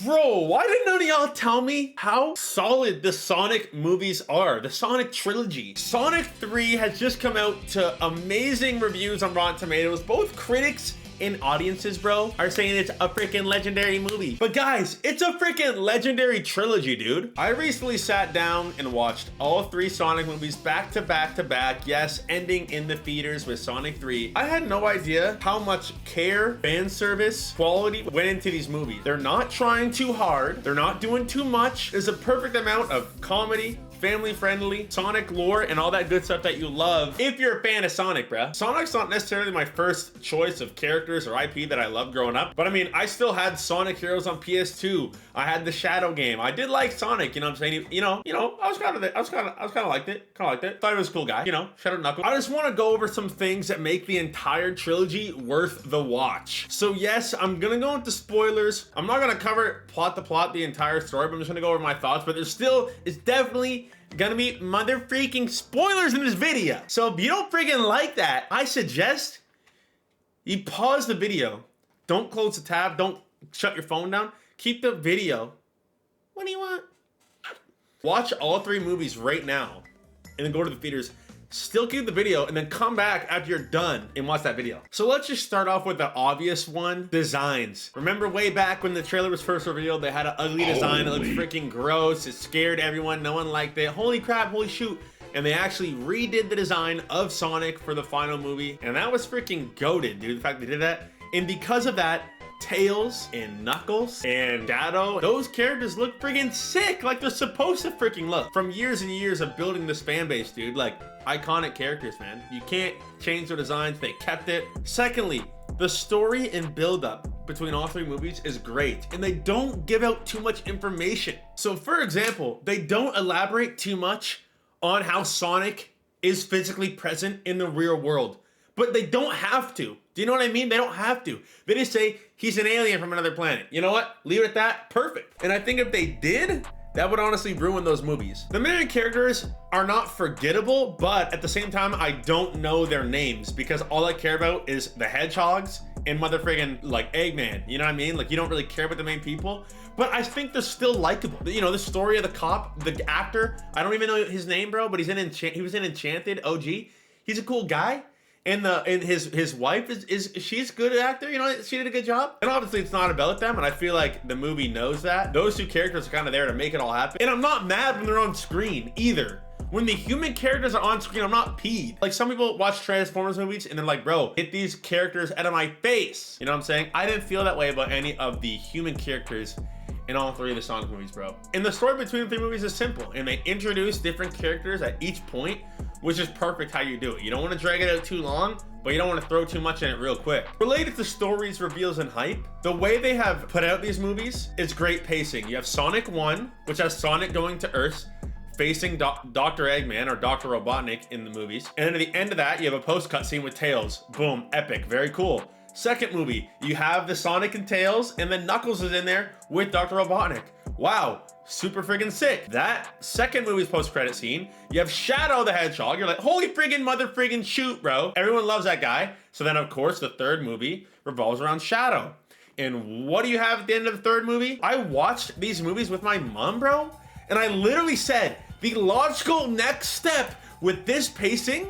Bro, why did none of y'all tell me how solid the Sonic movies are? The Sonic Trilogy. Sonic 3 has just come out to amazing reviews on Rotten Tomatoes. Both critics and audiences, bro, are saying it's a freaking legendary movie. But guys, it's a freaking legendary trilogy, dude. I recently sat down and watched all 3 Sonic movies back to back to back. Yes, ending in the theaters with Sonic 3. I had no idea how much care, fan service, quality went into these movies. They're not trying too hard. They're not doing too much. There's a perfect amount of comedy, family friendly, Sonic lore, and all that good stuff that you love if you're a fan of Sonic, bruh. Sonic's not necessarily my first choice of characters or IP that I loved growing up, but I mean, I still had Sonic Heroes on PS2. I had the Shadow game. I did like Sonic, you know what I'm saying? You know, I was kind of liked it. Thought he was a cool guy, you know, Shadow Knuckles. I just want to go over some things that make the entire trilogy worth the watch. So yes, I'm gonna go into spoilers. I'm not gonna cover plot to plot the entire story, but I'm just gonna go over my thoughts, but it's definitely gonna be mother freaking spoilers in this video. So if you don't freaking like that, I suggest you pause the video. Don't close the tab. Don't shut your phone down. Keep the video. What do you want? Watch all 3 movies right now and then go to the theaters. Still keep the video and then come back after you're done and watch that video. So let's just start off with the obvious one, designs. Remember way back when the trailer was first revealed, they had an ugly design. It looked freaking gross. It scared everyone. No one liked it. Holy crap, holy shoot. And they actually redid the design of Sonic for the final movie. And that was freaking goated, dude. The fact they did that. And because of that, Tails and Knuckles and Shadow, those characters look friggin' sick, like they're supposed to freaking look. From years and years of building this fan base, dude, like iconic characters, man. You can't change their designs, they kept it. Secondly, the story and build-up between all 3 movies is great, and they don't give out too much information. So for example, they don't elaborate too much on how Sonic is physically present in the real world, but they don't have to. Do you know what I mean? They don't have to. They just say he's an alien from another planet. You know what? Leave it at that. Perfect. And I think if they did, that would honestly ruin those movies. The main characters are not forgettable, but at the same time, I don't know their names because all I care about is the hedgehogs and mother friggin' like Eggman. You know what I mean? Like you don't really care about the main people, but I think they're still likable. You know, the story of the cop, the actor, I don't even know his name, bro, but he was in Enchanted OG. He's a cool guy. And his wife she's a good actor, you know, she did a good job. And obviously it's not about them, and I feel like the movie knows that. Those 2 characters are kind of there to make it all happen. And I'm not mad when they're on screen either. When the human characters are on screen, I'm not peed. Like some people watch Transformers movies and they're like, bro, get these characters out of my face. You know what I'm saying? I didn't feel that way about any of the human characters in all 3 of the Sonic movies, bro. And the story between the 3 movies is simple, and they introduce different characters at each point, which is perfect how you do it. You don't want to drag it out too long, but you don't want to throw too much in it real quick. Related to stories, reveals, and hype, the way they have put out these movies is great pacing. You have Sonic 1, which has Sonic going to Earth, facing Dr. Eggman or Dr. Robotnik in the movies. And then at the end of that, you have a post-cut scene with Tails. Boom, epic, very cool. Second movie, you have the Sonic and Tails, and then Knuckles is in there with Dr. Robotnik. Wow, super friggin' sick. That second movie's post-credit scene, you have Shadow the Hedgehog. You're like, holy friggin' mother friggin' shoot, bro. Everyone loves that guy. So then, of course, the third movie revolves around Shadow. And what do you have at the end of the third movie? I watched these movies with my mom, bro, and I literally said, the logical next step with this pacing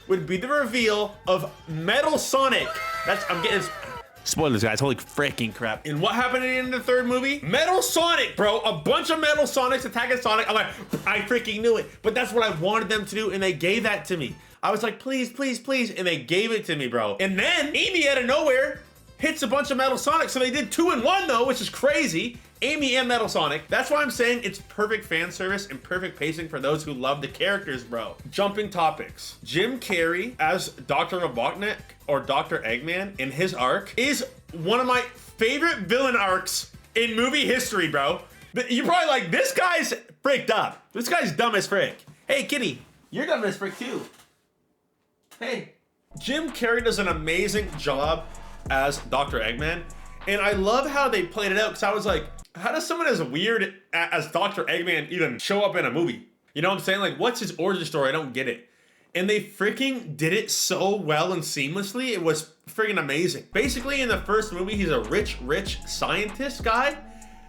would be the reveal of Metal Sonic. I'm getting spoilers, guys. Holy freaking crap. And what happened at the end of the third movie? Metal Sonic, bro. A bunch of Metal Sonics attacking Sonic. I'm like, I freaking knew it. But that's what I wanted them to do, and they gave that to me. I was like, please, please, please. And they gave it to me, bro. And then Amy out of nowhere hits a bunch of Metal Sonics. So they did 2 in 1 though, which is crazy. Amy and Metal Sonic. That's why I'm saying it's perfect fan service and perfect pacing for those who love the characters, bro. Jumping topics. Jim Carrey as Dr. Robotnik or Dr. Eggman in his arc is one of my favorite villain arcs in movie history, bro. You're probably like, this guy's fricked up. This guy's dumb as frick. Hey, Kitty, you're dumb as frick too. Hey. Jim Carrey does an amazing job as Dr. Eggman. And I love how they played it out, because I was like, how does someone as weird as Dr. Eggman even show up in a movie? You know what I'm saying? Like, what's his origin story? I don't get it. And they freaking did it so well and seamlessly. It was freaking amazing. Basically, in the first movie, he's a rich scientist guy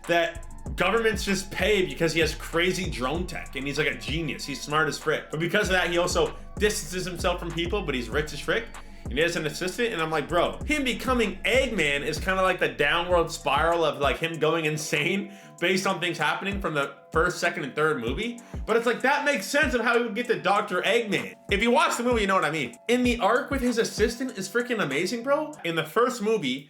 that governments just pay because he has crazy drone tech and he's like a genius. He's smart as frick. But because of that, he also distances himself from people, but he's rich as frick. And he has an assistant, and I'm like, bro, him becoming Eggman is kind of like the downward spiral of like him going insane based on things happening from the first, second, and third movie. But it's like, that makes sense of how he would get to Dr. Eggman. If you watch the movie, you know what I mean. And the arc with his assistant is freaking amazing, bro. In the first movie,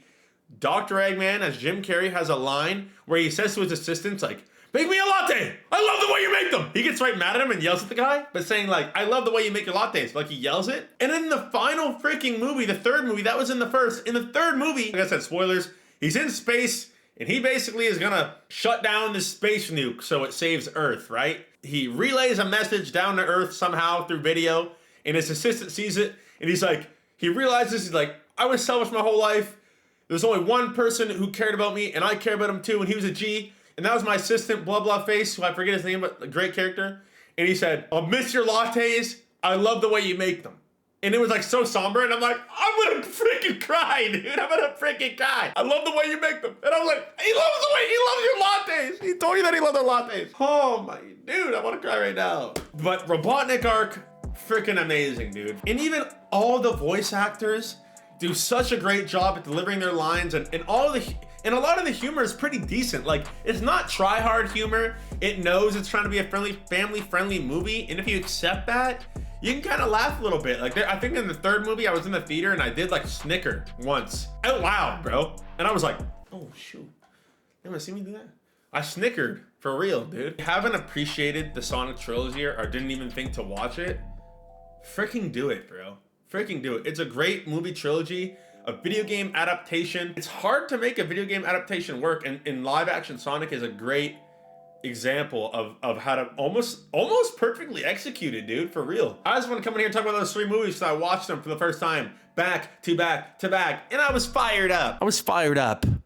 Dr. Eggman, as Jim Carrey, has a line where he says to his assistants, like, make me a latte. I love the way you make them. He gets right mad at him and yells at the guy, but saying like, I love the way you make your lattes. Like he yells it. And in the final freaking movie, the third movie, that was in the first. In the third movie, like I said, spoilers, he's in space and he basically is gonna shut down this space nuke so it saves Earth, right? He relays a message down to Earth somehow through video and his assistant sees it and he's like, he realizes, he's like, I was selfish my whole life. There's only one person who cared about me and I care about him too, and he was a G. And that was my assistant, blah, blah face, who I forget his name, but a great character. And he said, I'll miss your lattes. I love the way you make them. And it was like so somber. And I'm like, I'm gonna freaking cry, dude. I'm gonna freaking cry. I love the way you make them. And I was like, he loves your lattes. He told you that he loved their lattes. Oh my, dude, I wanna cry right now. But Robotnik arc, freaking amazing, dude. And even all the voice actors do such a great job at delivering their lines, and a lot of the humor is pretty decent. Like, it's not try-hard humor. It knows it's trying to be a family-friendly movie, and if you accept that, you can kind of laugh a little bit. Like, I think in the third movie, I was in the theater and I did like snicker once out loud, bro. And I was like, oh shoot, you ever see me do that? I snickered for real, dude. If you haven't appreciated the Sonic Trilogy or didn't even think to watch it, freaking do it, bro. Freaking do it. It's a great movie trilogy, a video game adaptation. It's hard to make a video game adaptation work, and in live action Sonic is a great example of how to almost perfectly execute it, dude, for real. I just want to come in here and talk about those three movies because I watched them for the first time back to back to back, and I was fired up.